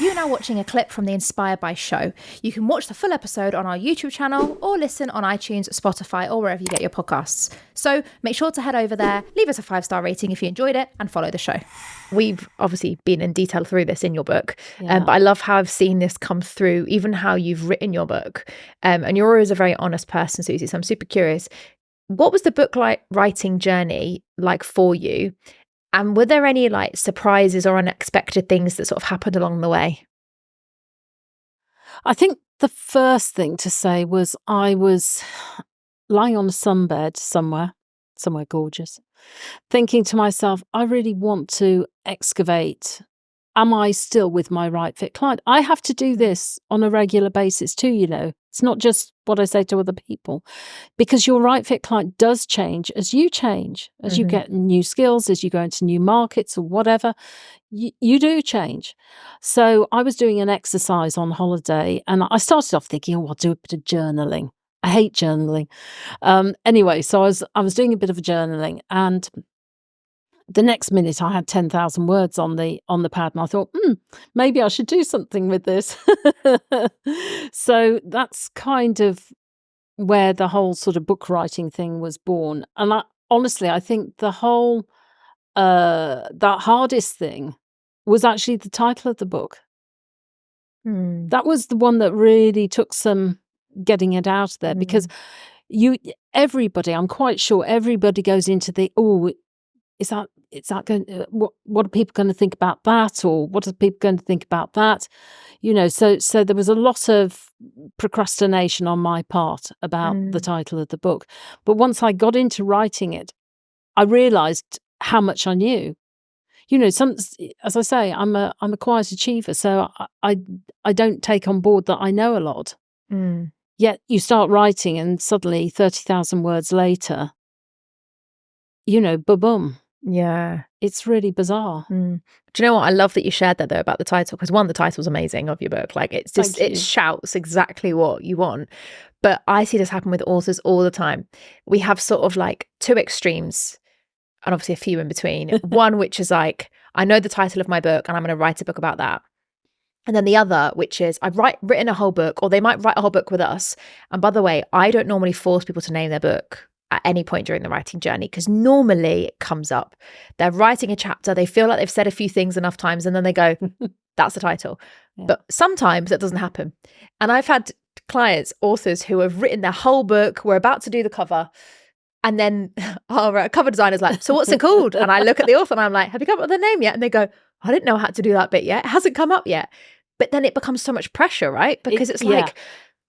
You're now watching a clip from the Inspired by show. You can watch the full episode on our YouTube channel or listen on iTunes, Spotify, or wherever you get your podcasts. So make sure to head over there, leave us a 5-star rating if you enjoyed it, and follow the show. We've obviously been in detail through this in your book, but I love how I've seen this come through, even how you've written your book. And you're always a very honest person, Suzi, so I'm super curious. What was the book writing journey like for you? And were there any like surprises or unexpected things that sort of happened along the way? I think the first thing to say was I was lying on a sunbed somewhere gorgeous, thinking to myself, I really want to excavate. Am I still with my right fit client? I have to do this on a regular basis too, you know. It's not just what I say to other people, because your right fit client does change as you change, as you get new skills, as you go into new markets or whatever, you do change. So I was doing an exercise on holiday and I started off thinking, oh, I'll do a bit of journaling. I hate journaling. Anyway, so I was doing a bit of journaling, and the next minute I had 10,000 words on the pad, and I thought, maybe I should do something with this. So that's kind of where the whole sort of book writing thing was born. And honestly, I think the whole, that hardest thing was actually the title of the book. That was the one that really took some getting it out there, because everybody, I'm quite sure everybody goes into the, is that going? What are people going to think about that, or what are people going to think about that? You know, so there was a lot of procrastination on my part about the title of the book. But once I got into writing it, I realised how much I knew. You know, as I say, I'm a quiet achiever, so I don't take on board that I know a lot. Yet you start writing, and suddenly 30,000 words later, you know, boom. Yeah. It's really bizarre. Do you know what? I love that you shared that though about the title, because one, the title's amazing of your book. Like it's just, it shouts exactly what you want. But I see this happen with authors all the time. We have sort of like two extremes, and obviously a few in between. One, which is like, I know the title of my book and I'm going to write a book about that. And then the other, which is I've written a whole book, or they might write a whole book with us. And by the way, I don't normally force people to name their book at any point during the writing journey, because normally it comes up. They're writing a chapter, they feel like they've said a few things enough times, and then they go, that's the title. But sometimes that doesn't happen. And I've had clients, authors, who have written their whole book, we're about to do the cover, and then our cover designer's like, so what's it called? And I look at the author and I'm like, have you come up with a name yet? And they go, I didn't know how to do that bit yet. It hasn't come up yet. But then it becomes so much pressure, right? Because it's like,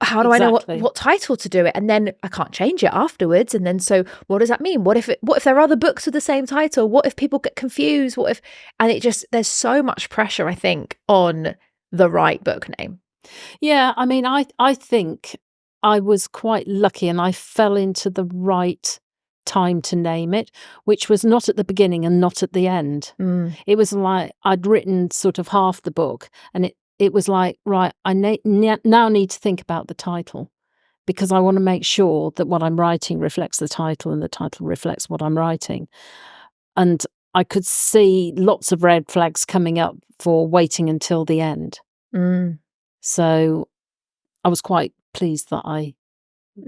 how do I know what title to do it? And then I can't change it afterwards. And then, so what does that mean? What if there are other books with the same title? What if people get confused? And it just, there's so much pressure, I think, on the right book name. Yeah. I mean, I think I was quite lucky, and I fell into the right time to name it, which was not at the beginning and not at the end. It was like I'd written sort of half the book, and it was like, right, I now need to think about the title, because I want to make sure that what I'm writing reflects the title and the title reflects what I'm writing. And I could see lots of red flags coming up for waiting until the end. So I was quite pleased that I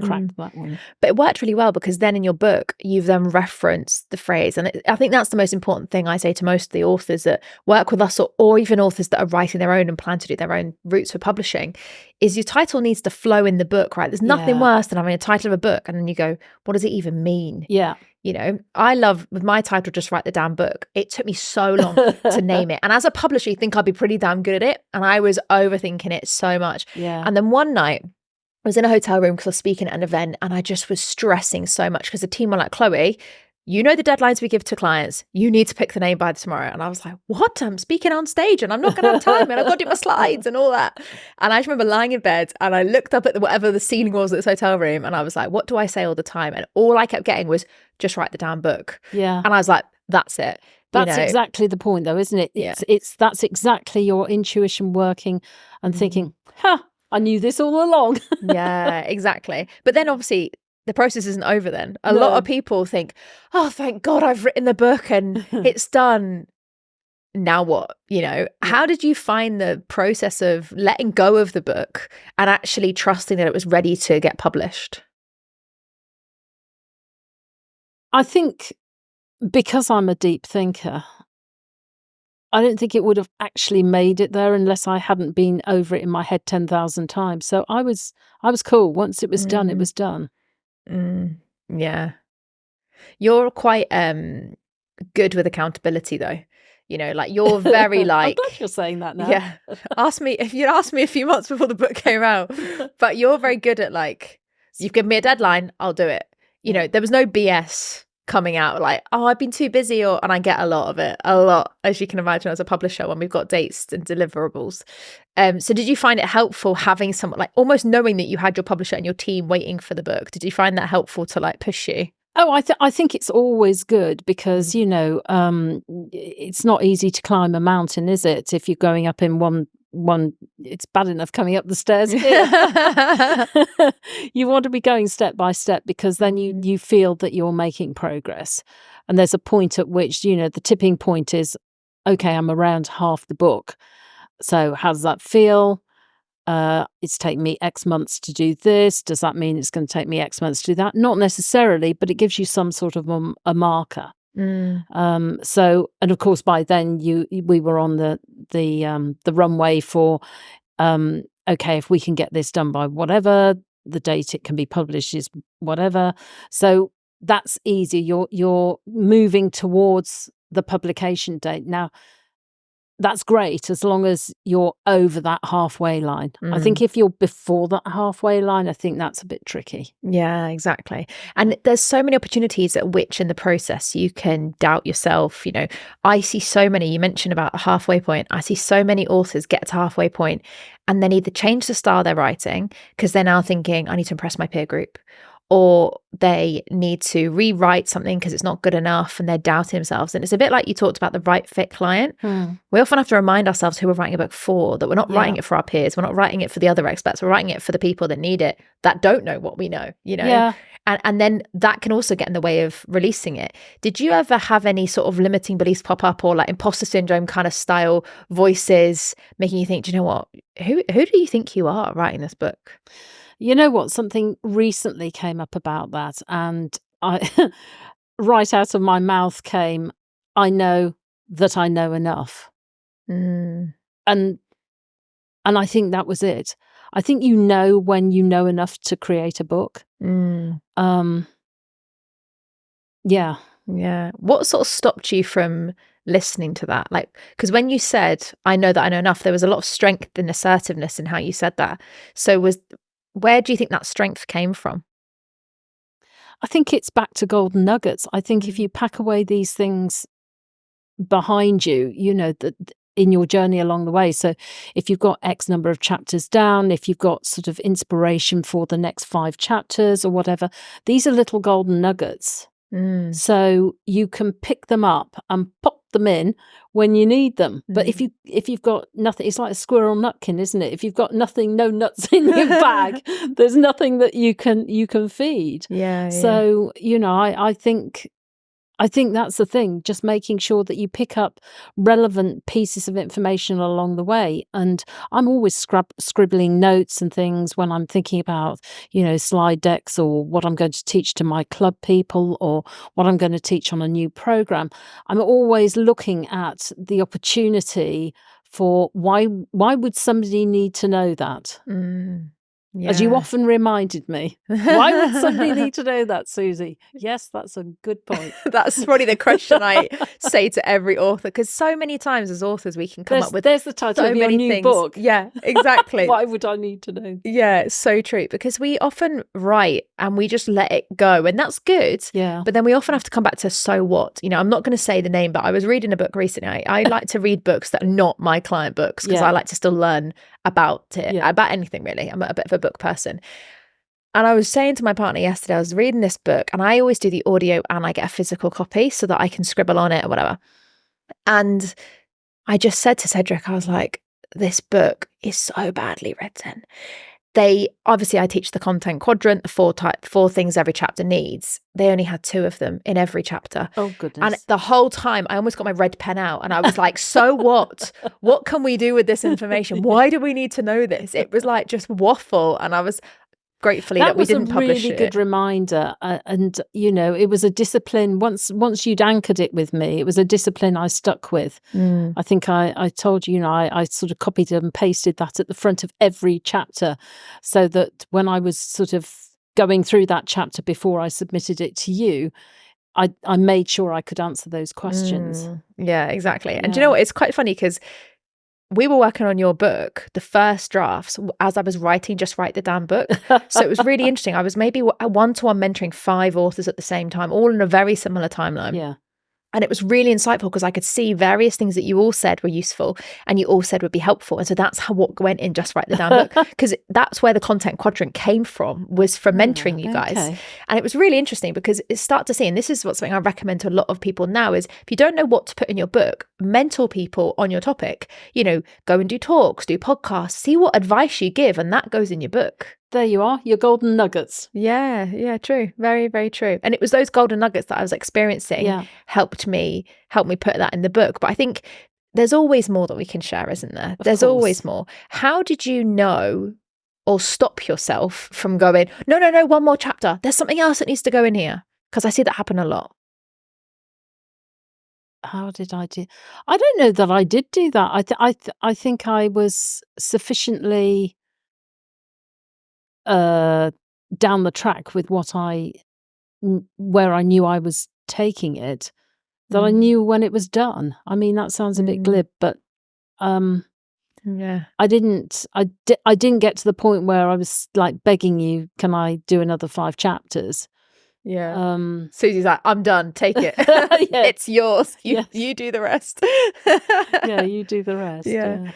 cracked that one. But it worked really well, because then in your book you've then referenced the phrase, and I think that's the most important thing I say to most of the authors that work with us, or even authors that are writing their own and plan to do their own routes for publishing, is your title needs to flow in the book, right? There's nothing worse than having a title of a book and then you go, what does it even mean? You know, I love with my title, Just Write the Damn Book. It took me so long to name it. And as a publisher, you think I'd be pretty damn good at it. And I was overthinking it so much. And then one night I was in a hotel room because I was speaking at an event, and I just was stressing so much because the team were like, Chloe, you know the deadlines we give to clients. You need to pick the name by tomorrow. And I was like, what? I'm speaking on stage and I'm not going to have time, and I've got to do my slides and all that. And I just remember lying in bed and I looked up at whatever the ceiling was at this hotel room, and I was like, what do I say all the time? And all I kept getting was, just write the damn book. And I was like, that's it. That's exactly the point though, isn't it? That's exactly your intuition working and thinking, I knew this all along. Yeah, exactly. But then obviously the process isn't over then. A lot of people think, oh, thank God I've written the book and it's done. now what? How did you find the process of letting go of the book and actually trusting that it was ready to get published? I think because I'm a deep thinker, I don't think it would have actually made it there unless I hadn't been over it in my head 10,000 times. So I was cool. Once it was done, it was done. Yeah. You're quite good with accountability though. Like you're very like I'm glad you're saying that now. Yeah. If you'd asked me a few months before the book came out, but you're very good at like, you've given me a deadline, I'll do it. There was no BS coming out like, oh, I've been too busy, and I get a lot, as you can imagine, as a publisher when we've got dates and deliverables. So did you find it helpful having someone like almost knowing that you had your publisher and your team waiting for the book? Did you find that helpful to like push you? Oh, I think it's always good because, it's not easy to climb a mountain, is it? If you're going up in one, it's bad enough coming up the stairs here. You want to be going step by step because then you feel that you're making progress. And there's a point at which, the tipping point is, okay, I'm around half the book. So how does that feel? It's taken me X months to do this. Does that mean it's going to take me X months to do that? Not necessarily, but it gives you some sort of a marker. So, and of course, by then we were on the runway for, okay, if we can get this done by whatever the date it can be published is whatever. So that's easy. You're moving towards the publication date now. That's great as long as you're over that halfway line. I think if you're before that halfway line, I think that's a bit tricky. Yeah, exactly. And there's so many opportunities at which in the process you can doubt yourself. I see so many, you mentioned about a halfway point. I see so many authors get to halfway point and then either change the style they're writing because they're now thinking, I need to impress my peer group, or they need to rewrite something because it's not good enough and they're doubting themselves. And it's a bit like you talked about the right fit client. We often have to remind ourselves who we're writing a book for, that we're not writing it for our peers. We're not writing it for the other experts. We're writing it for the people that need it, that don't know what we know, Yeah. And then that can also get in the way of releasing it. Did you ever have any sort of limiting beliefs pop up or like imposter syndrome kind of style voices making you think, do you know what, who do you think you are writing this book? You know what? Something recently came up about that, and I, right out of my mouth came, "I know that I know enough," and I think that was it. I think when you know enough to create a book. Yeah. What sort of stopped you from listening to that? Like, because when you said, "I know that I know enough," there was a lot of strength and assertiveness in how you said that. So where do you think that strength came from? I think it's back to golden nuggets. I think if you pack away these things behind you, that in your journey along the way. So if you've got X number of chapters down, if you've got sort of inspiration for the next 5 chapters or whatever, these are little golden nuggets. So you can pick them up and pop them in when you need them. But if you've got nothing, it's like a squirrel nutkin, isn't it? If you've got nothing, no nuts in your bag, there's nothing that you can feed. So I think that's the thing, just making sure that you pick up relevant pieces of information along the way. And I'm always scribbling notes and things when I'm thinking about, slide decks or what I'm going to teach to my club people or what I'm going to teach on a new program. I'm always looking at the opportunity for why would somebody need to know that? As you often reminded me. Why would somebody need to know that, Suzi? Yes, that's a good point. That's probably the question I say to every author, because so many times as authors we can come up with there's the title so of your many new things. book. Yeah, exactly. Why would I need to know? Yeah, it's so true, because we often write and we just let it go, and that's good. Yeah. But then we often have to come back to so what? I'm not going to say the name, but I was reading a book recently. I like to read books that are not my client books because I like to still learn about it, about anything really. I'm a bit of a book person. And I was saying to my partner yesterday, I was reading this book and I always do the audio and I get a physical copy so that I can scribble on it or whatever. And I just said to Cedric, I was like, this book is so badly written. they obviously, I teach the content quadrant, the four things every chapter needs. They only had 2 of them in every chapter. Oh, goodness. And the whole time I almost got my red pen out and I was like, so what can we do with this information? Why do we need to know this? It was like just waffle. And I was gratefully that we didn't publish it. That was a really good reminder. And, you know, it was a discipline. Once you'd anchored it with me, it was a discipline I stuck with. I think I told you, I sort of copied and pasted that at the front of every chapter so that when I was sort of going through that chapter before I submitted it to you, I made sure I could answer those questions. Yeah, exactly. And you know what? It's quite funny because we were working on your book, the first drafts, as I was writing, just write the damn book. So it was really interesting. I was maybe one-to-one mentoring 5 authors at the same time, all in a very similar timeline. Yeah. And it was really insightful because I could see various things that you all said were useful and you all said would be helpful. And so that's what went in Just Write the Damn Book, because that's where the content quadrant came from, was from mentoring you guys. Okay. And it was really interesting because it start to see, and this is something I recommend to a lot of people now, is if you don't know what to put in your book, mentor people on your topic, you know, go and do talks, do podcasts, see what advice you give, and that goes in your book. There you are, your golden nuggets. Yeah, true. Very, very true. And it was those golden nuggets that I was experiencing helped me put that in the book. But I think there's always more that we can share, isn't there? There's always more. How did you know or stop yourself from going, no, one more chapter. There's something else that needs to go in here? Because I see that happen a lot. How did I do? I don't know that I did do that. I think I was sufficiently down the track with where I knew I was taking it, that I knew when it was done. I mean, that sounds a bit glib, but I didn't get to the point where I was like begging you, can I do another 5 chapters? Yeah. Suzi's like, I'm done, take it. It's yours. You do the rest. Yeah, you do the rest. Yeah.